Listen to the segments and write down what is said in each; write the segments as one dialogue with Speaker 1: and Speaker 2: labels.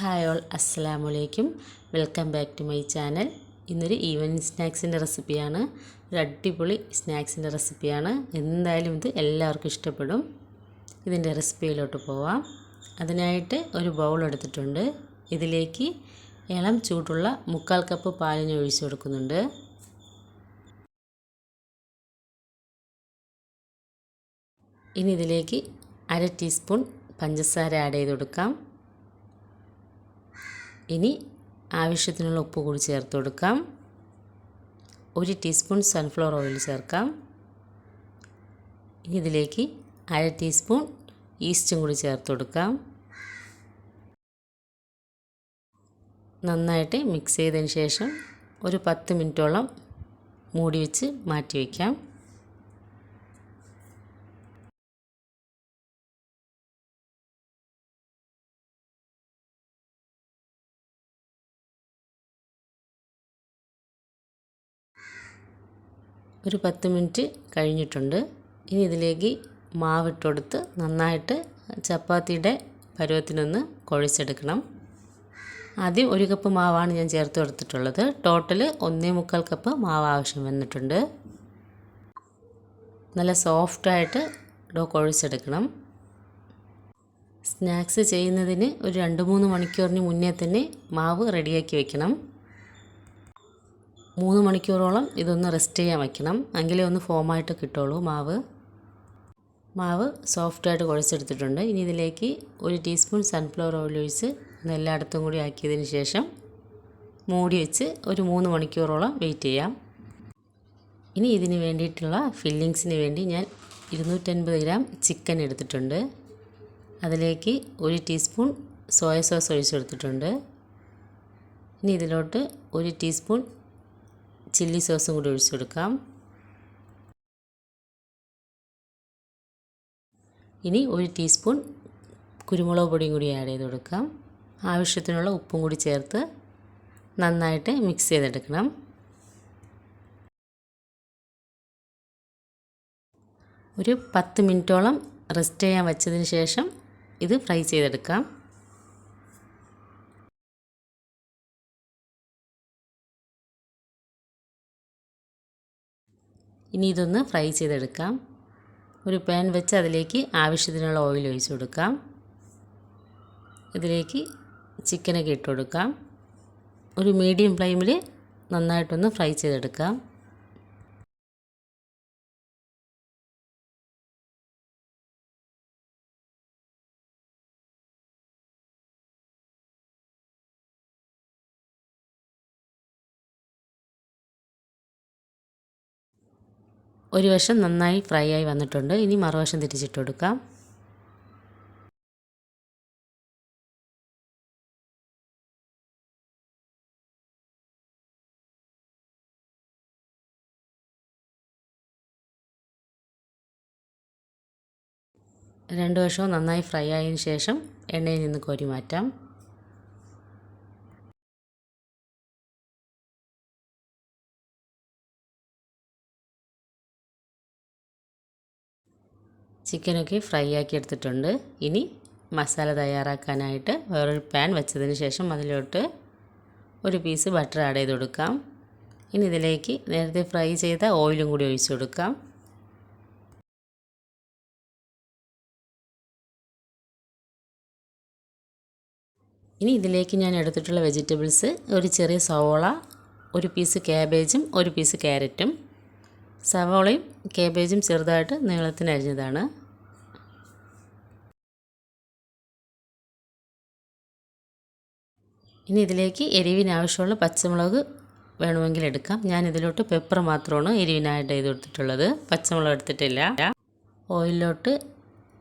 Speaker 1: Hi all, അസ്സലാമു അലൈക്കും. Welcome back to my channel. ഇന്നൊരു ഈവനിങ് സ്നാക്സിൻ്റെ റെസിപ്പിയാണ്. ഒരു അടിപൊളി സ്നാക്സിൻ്റെ റെസിപ്പിയാണ്. എന്തായാലും ഇത് എല്ലാവർക്കും ഇഷ്ടപ്പെടും. ഇതിൻ്റെ റെസിപ്പിയിലോട്ട് പോവാം. അതിനായിട്ട് ഒരു ബൗൾ എടുത്തിട്ടുണ്ട്. ഇതിലേക്ക് ഇളം ചൂടുള്ള 1/4 കപ്പ് പാലിന് ഒഴിച്ച് കൊടുക്കുന്നുണ്ട്. ഇനി ഇതിലേക്ക് 1/2 ടീസ്പൂൺ പഞ്ചസാര ആഡ് ചെയ്ത് കൊടുക്കാം. ഇനി ആവശ്യത്തിനുള്ള ഉപ്പ് കൂടി ചേർത്ത് കൊടുക്കാം. 1 ടീസ്പൂൺ സൺഫ്ലവർ ഓയിൽ ചേർക്കാം. ഇനി ഇതിലേക്ക് 1/2 ടീസ്പൂൺ ഈസ്റ്റും കൂടി ചേർത്ത് കൊടുക്കാം. നന്നായിട്ട് മിക്സ് ചെയ്തതിന് ശേഷം ഒരു 10 മിനിറ്റോളം മൂടി വെച്ച് മാറ്റി വയ്ക്കാം. ഒരു 10 മിനിറ്റ് കഴിഞ്ഞിട്ടുണ്ട്. ഇനി ഇതിലേക്ക് മാവിട്ട് കൊടുത്ത് നന്നായിട്ട് ചപ്പാത്തിയുടെ പരുവത്തിനൊന്ന് കുഴച്ചെടുക്കണം. ആദ്യം 1 കപ്പ് മാവാണ് ഞാൻ ചേർത്ത് കൊടുത്തിട്ടുള്ളത്. ടോട്ടൽ 1.25 കപ്പ് മാവ് ആവശ്യം വന്നിട്ടുണ്ട്. നല്ല സോഫ്റ്റായിട്ട് ഡോ കുഴച്ചെടുക്കണം. സ്നാക്സ് ചെയ്യുന്നതിന് ഒരു 2-3 മണിക്കൂറിന് മുന്നേ തന്നെ മാവ് റെഡിയാക്കി വെക്കണം. 3 മണിക്കൂറോളം ഇതൊന്ന് റെസ്റ്റ് ചെയ്യാൻ വയ്ക്കണം. എങ്കിലേ ഒന്ന് ഫോമായിട്ട് കിട്ടുള്ളൂ മാവ് സോഫ്റ്റായിട്ട് കുഴച്ചെടുത്തിട്ടുണ്ട്. ഇനി ഇതിലേക്ക് 1 ടീസ്പൂൺ സൺഫ്ലവർ ഓയിൽ ഒഴിച്ച് എല്ലായിടത്തും കൂടി ആക്കിയതിന് ശേഷം മൂടി വെച്ച് ഒരു 3 മണിക്കൂറോളം വെയിറ്റ് ചെയ്യാം. ഇനി ഇതിന് വേണ്ടിയിട്ടുള്ള ഫില്ലിങ്സിന് വേണ്ടി ഞാൻ 250 ഗ്രാം ചിക്കൻ എടുത്തിട്ടുണ്ട്. അതിലേക്ക് 1 ടീസ്പൂൺ സോയ സോസ് ഒഴിച്ചെടുത്തിട്ടുണ്ട്. ഇനി ഇതിലോട്ട് 1 ടീസ്പൂൺ ചില്ലി സോസും കൂടി ഒഴിച്ചു കൊടുക്കാം. ഇനി 1 ടീസ്പൂൺ കുരുമുളക് പൊടിയും കൂടി ആഡ് ചെയ്ത് കൊടുക്കാം. ആവശ്യത്തിനുള്ള ഉപ്പും കൂടി ചേർത്ത് നന്നായിട്ട് മിക്സ് ചെയ്തെടുക്കണം. ഒരു 10 മിനിറ്റോളം റെസ്റ്റ് ചെയ്യാൻ വെച്ചതിന് ശേഷം ഇത് ഫ്രൈ ചെയ്തെടുക്കാം. ഇനി ഇതൊന്ന് ഫ്രൈ ചെയ്തെടുക്കാം. ഒരു പാൻ വെച്ച് അതിലേക്ക് ആവശ്യത്തിനുള്ള ഓയിൽ ഒഴിച്ച് കൊടുക്കാം. ഇതിലേക്ക് ചിക്കനൊക്കെ ഇട്ട് കൊടുക്കാം. ഒരു മീഡിയം ഫ്ലെയിമിൽ നന്നായിട്ടൊന്ന് ഫ്രൈ ചെയ്തെടുക്കാം. ഒരു വശം നന്നായി ഫ്രൈ ആയി വന്നിട്ടുണ്ട്. ഇനി മറുവശം തിരിച്ചിട്ട് കൊടുക്കാം. രണ്ട് വശവും നന്നായി ഫ്രൈ ആയതിനു ശേഷം എണ്ണയിൽ നിന്ന് കോരി മാറ്റാം. ചിക്കനൊക്കെ ഫ്രൈ ആക്കി എടുത്തിട്ടുണ്ട്. ഇനി മസാല തയ്യാറാക്കാനായിട്ട് വേറൊരു പാൻ വെച്ചതിന് ശേഷം അതിലോട്ട് ഒരു പീസ് ബട്ടർ ആഡ് ചെയ്ത് കൊടുക്കാം. ഇനി ഇതിലേക്ക് നേരത്തെ ഫ്രൈ ചെയ്ത ഓയിലും കൂടി ഒഴിച്ച് കൊടുക്കാം. ഇനി ഇതിലേക്ക് ഞാൻ എടുത്തിട്ടുള്ള വെജിറ്റബിൾസ് ഒരു ചെറിയ സവോള, ഒരു പീസ് ക്യാബേജും ഒരു പീസ് ക്യാരറ്റും. സവോളയും ക്യാബേജും ചെറുതായിട്ട് നീളത്തിന് അരിഞ്ഞതാണ്. ഇനി ഇതിലേക്ക് എരിവിന് ആവശ്യമുള്ള പച്ചമുളക് വേണമെങ്കിൽ എടുക്കാം. ഞാൻ ഇതിലോട്ട് പെപ്പർ മാത്രമാണ് എരിവിനായിട്ട് ചെയ്ത് കൊടുത്തിട്ടുള്ളത്. പച്ചമുളക് എടുത്തിട്ടില്ല. ഓയിലിലോട്ട്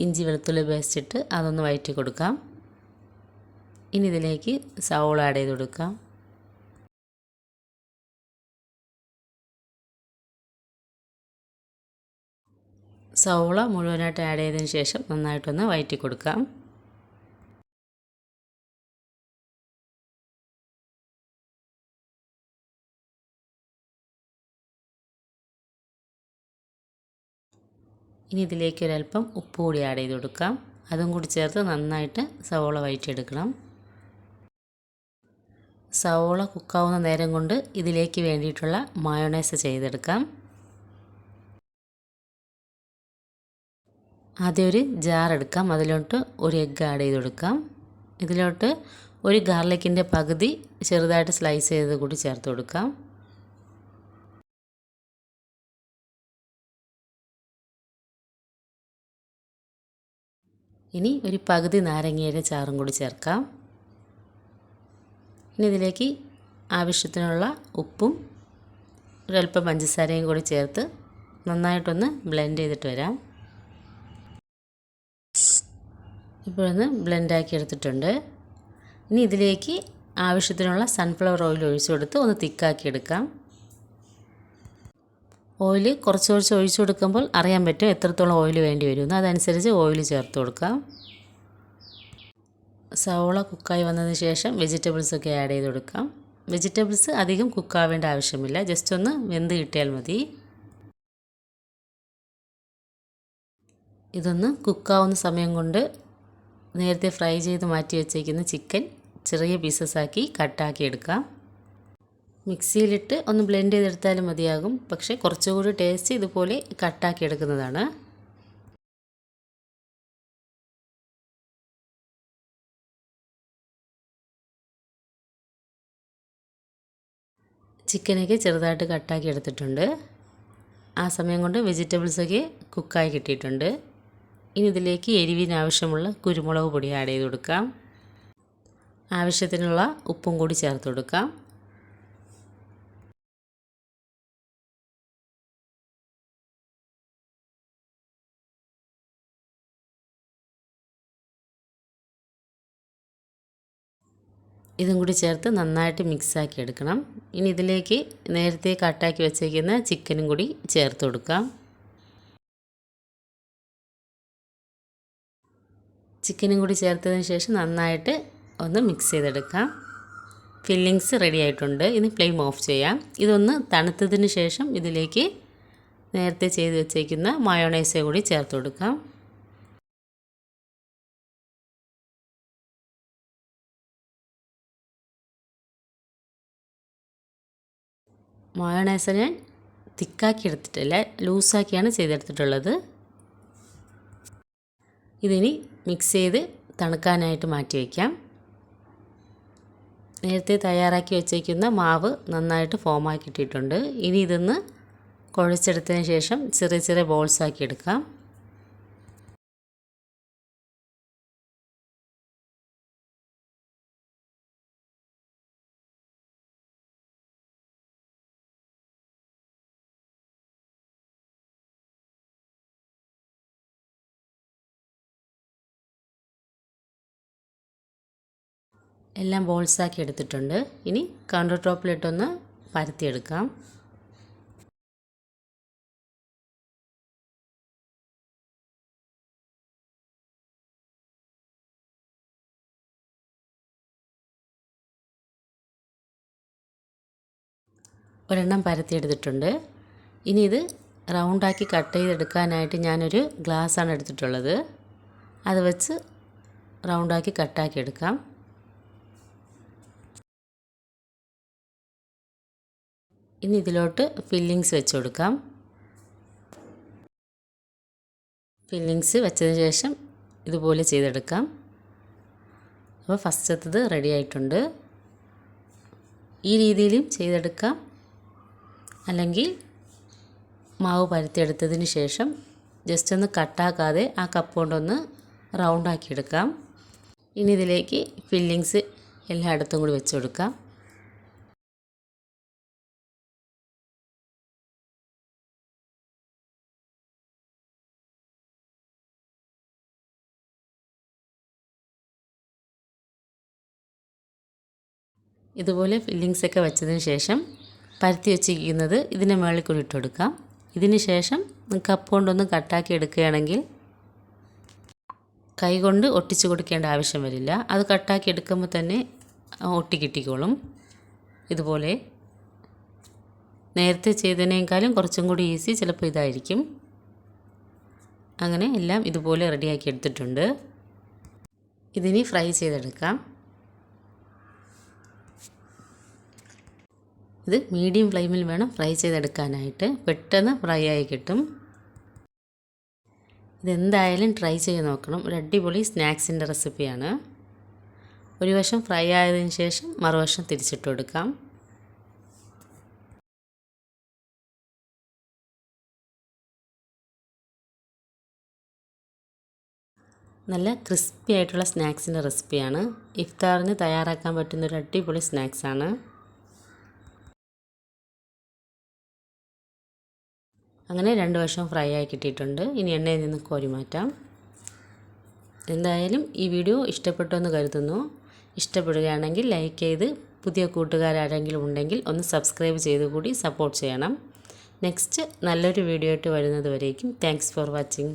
Speaker 1: ഇഞ്ചി വെളുത്തുള്ളി പേസ്റ്റ് ഇട്ട് അതൊന്ന് വഴറ്റി കൊടുക്കാം. ഇനി ഇതിലേക്ക് സവോള ആഡ് ചെയ്ത് കൊടുക്കാം. സവോള മുഴുവനായിട്ട് ആഡ് ചെയ്തതിന് ശേഷം നന്നായിട്ടൊന്ന് വഴറ്റി കൊടുക്കാം. ഇനി ഇതിലേക്ക് ഒരല്പം ഉപ്പ് കൂടി ആഡ് ചെയ്ത് കൊടുക്കാം. അതും കൂടി ചേർത്ത് നന്നായിട്ട് സവോള വഴറ്റിയെടുക്കണം. സവോള കുക്കാവുന്ന നേരം കൊണ്ട് ഇതിലേക്ക് വേണ്ടിയിട്ടുള്ള മയോണൈസ് ചെയ്തെടുക്കാം. ആദ്യം ഒരു ജാർ എടുക്കാം. അതിലോട്ട് ഒരു എഗ്ഗ് ആഡ് ചെയ്ത് കൊടുക്കാം. ഇതിലോട്ട് ഒരു ഗാർലിക്കിൻ്റെ പകുതി ചെറുതായിട്ട് സ്ലൈസ് ചെയ്ത് കൂടി ചേർത്ത് കൊടുക്കാം. ഇനി ഒരു പകുതി നാരങ്ങയുടെ ചാറും കൂടി ചേർക്കാം. ഇനി ഇതിലേക്ക് ആവശ്യത്തിനുള്ള ഉപ്പും ഒരല്പം പഞ്ചസാരയും കൂടി ചേർത്ത് നന്നായിട്ടൊന്ന് ബ്ലെൻഡ് ചെയ്തിട്ട് വരാം. ഇപ്പോഴൊന്ന് ബ്ലെൻഡാക്കി എടുത്തിട്ടുണ്ട്. ഇനി ഇതിലേക്ക് ആവശ്യത്തിനുള്ള സൺഫ്ലവർ ഓയിൽ ഒഴിച്ചു കൊടുത്ത് ഒന്ന് തിക്കാക്കി എടുക്കാം. ഓയിൽ കുറച്ച് ഒഴിച്ചു കൊടുക്കുമ്പോൾ അറിയാൻ പറ്റും എത്രത്തോളം ഓയിൽ വേണ്ടി വരുമെന്ന്. അതനുസരിച്ച് ഓയിൽ ചേർത്ത് കൊടുക്കാം. സവോള കുക്കായി വന്നതിന് ശേഷം വെജിറ്റബിൾസൊക്കെ ആഡ് ചെയ്ത് കൊടുക്കാം. വെജിറ്റബിൾസ് അധികം കുക്കാവേണ്ട ആവശ്യമില്ല, ജസ്റ്റ് ഒന്ന് വെന്ത് കിട്ടിയാൽ മതി. ഇതൊന്ന് കുക്കാവുന്ന സമയം കൊണ്ട് നേരത്തെ ഫ്രൈ ചെയ്ത് മാറ്റി വെച്ചേക്കുന്ന ചിക്കൻ ചെറിയ പീസസാക്കി കട്ടാക്കി എടുക്കാം. മിക്സിയിലിട്ട് ഒന്ന് ബ്ലെൻഡ് ചെയ്തെടുത്താലും മതിയാകും, പക്ഷേ കുറച്ചുകൂടി ടേസ്റ്റ് ഇതുപോലെ കട്ടാക്കി എടുക്കുന്നതാണ്. ചിക്കനൊക്കെ ചെറുതായിട്ട് കട്ടാക്കി എടുത്തിട്ടുണ്ട്. ആ സമയം കൊണ്ട് വെജിറ്റബിൾസൊക്കെ കുക്കായി കിട്ടിയിട്ടുണ്ട്. ഇനി ഇതിലേക്ക് എരിവിന് ആവശ്യമുള്ള കുരുമുളക് പൊടി ആഡ് ചെയ്ത് കൊടുക്കാം. ആവശ്യത്തിനുള്ള ഉപ്പും കൂടി ചേർത്ത് കൊടുക്കാം. ഇതും കൂടി ചേർത്ത് നന്നായിട്ട് മിക്സാക്കി എടുക്കണം. ഇനി ഇതിലേക്ക് നേരത്തെ കട്ടാക്കി വെച്ചേക്കുന്ന ചിക്കനും കൂടി ചേർത്ത് കൊടുക്കാം. ചിക്കനും കൂടി ചേർത്തതിന് ശേഷം നന്നായിട്ട് ഒന്ന് മിക്സ് ചെയ്തെടുക്കാം. ഫില്ലിങ്സ് റെഡി ആയിട്ടുണ്ട്. ഇനി ഫ്ലെയിം ഓഫ് ചെയ്യാം. ഇതൊന്ന് തണുത്തതിന് ശേഷം ഇതിലേക്ക് നേരത്തെ ചെയ്ത് വെച്ചേക്കുന്ന മയോണൈസ് കൂടി ചേർത്ത് കൊടുക്കാം. മയോണൈസ് ഞാൻ തിക്കാക്കി എടുത്തിട്ടില്ല, ലൂസാക്കിയാണ് ചെയ്തെടുത്തിട്ടുള്ളത്. ഇതിനി മിക്സ് ചെയ്ത് തണുക്കാനായിട്ട് മാറ്റി വയ്ക്കാം. നേരത്തെ തയ്യാറാക്കി വെച്ചേക്കുന്ന മാവ് നന്നായിട്ട് ഫോമാക്കി ഇട്ടിട്ടുണ്ട്. ഇനി ഇതൊന്ന് കുഴച്ചെടുത്തതിന് ശേഷം ചെറിയ ചെറിയ ബോൾസാക്കി എടുക്കാം. എല്ലാം ബോൾസാക്കി എടുത്തിട്ടുണ്ട്. ഇനി കൗണ്ടർ ടോപ്പിലിട്ടൊന്ന് പരത്തിയെടുക്കാം. ഒരെണ്ണം പരത്തിയെടുത്തിട്ടുണ്ട്. ഇനി ഇത് റൗണ്ടാക്കി കട്ട് ചെയ്തെടുക്കാനായിട്ട് ഞാനൊരു ഗ്ലാസ്സാണ് എടുത്തിട്ടുള്ളത്. അത് വെച്ച് റൗണ്ടാക്കി കട്ടാക്കി എടുക്കാം. ഇനി ഇതിലോട്ട് ഫില്ലിങ്സ് വെച്ച് കൊടുക്കാം. ഫില്ലിങ്സ് വെച്ചതിന് ശേഷം ഇതുപോലെ ചെയ്തെടുക്കാം. അപ്പോൾ ഫസ്റ്റത്തത് റെഡി ആയിട്ടുണ്ട്. ഈ രീതിയിലും ചെയ്തെടുക്കാം, അല്ലെങ്കിൽ മാവ് പരത്തിയെടുത്തതിന് ശേഷം ജസ്റ്റ് ഒന്ന് കട്ടാക്കാതെ ആ കപ്പ് കൊണ്ടൊന്ന് റൗണ്ടാക്കി എടുക്കാം. ഇനി ഇതിലേക്ക് ഫില്ലിങ്സ് എല്ലായിടത്തും കൂടി വെച്ച് കൊടുക്കാം. ഇതുപോലെ ഫില്ലിങ്സൊക്കെ വെച്ചതിന് ശേഷം പരത്തി വെച്ചിരിക്കുന്നത് ഇതിൻ്റെ മുകളിൽ കൂടി ഇട്ട് കൊടുക്കാം. ഇതിന് ശേഷം കപ്പ് കൊണ്ടൊന്ന് കട്ടാക്കി എടുക്കുകയാണെങ്കിൽ കൈ കൊണ്ട് ഒട്ടിച്ച് കൊടുക്കേണ്ട ആവശ്യം വരില്ല. അത് കട്ടാക്കി എടുക്കുമ്പോൾ തന്നെ ഒട്ടി കിട്ടിക്കോളും. ഇതുപോലെ നേരത്തെ ചെയ്തതിനേക്കാളും കുറച്ചും കൂടി ഈസി ചിലപ്പോൾ ഇതായിരിക്കും. അങ്ങനെ എല്ലാം ഇതുപോലെ റെഡിയാക്കി എടുത്തിട്ടുണ്ട്. ഇതിനി ഫ്രൈ ചെയ്തെടുക്കാം. ഇത് മീഡിയം ഫ്ലെയിമിൽ വേണം ഫ്രൈ ചെയ്തെടുക്കാനായിട്ട്, പെട്ടെന്ന് ഫ്രൈ ആയി കിട്ടും. ഇതെന്തായാലും ട്രൈ ചെയ്ത് നോക്കണം. ഒരു അടിപൊളി സ്നാക്സിൻ്റെ റെസിപ്പിയാണ്. ഒരു വശം ഫ്രൈ ആയതിനു ശേഷം മറുവശം തിരിച്ചിട്ട് കൊടുക്കാം. നല്ല ക്രിസ്പി ആയിട്ടുള്ള സ്നാക്സിൻ്റെ റെസിപ്പിയാണ്. ഇഫ്താറിന് തയ്യാറാക്കാൻ പറ്റുന്ന ഒരു അടിപൊളി സ്നാക്സാണ്. അങ്ങനെ രണ്ട് വശം ഫ്രൈ ആയി കിട്ടിയിട്ടുണ്ട്. ഇനി എണ്ണയിൽ നിന്ന് കോരി മാറ്റാം. എന്തായാലും ഈ വീഡിയോ ഇഷ്ടപ്പെട്ടു എന്ന് കരുതുന്നു. ഇഷ്ടപ്പെടുകയാണെങ്കിൽ ലൈക്ക് ചെയ്ത്, പുതിയ കൂട്ടുകാരാരെങ്കിലും ഉണ്ടെങ്കിൽ ഒന്ന് സബ്സ്ക്രൈബ് ചെയ്ത് കൂടി സപ്പോർട്ട് ചെയ്യണം. നെക്സ്റ്റ് നല്ലൊരു വീഡിയോ ആയിട്ട് വരുന്നത് വരേക്കും താങ്ക്സ് ഫോർ വാച്ചിങ്.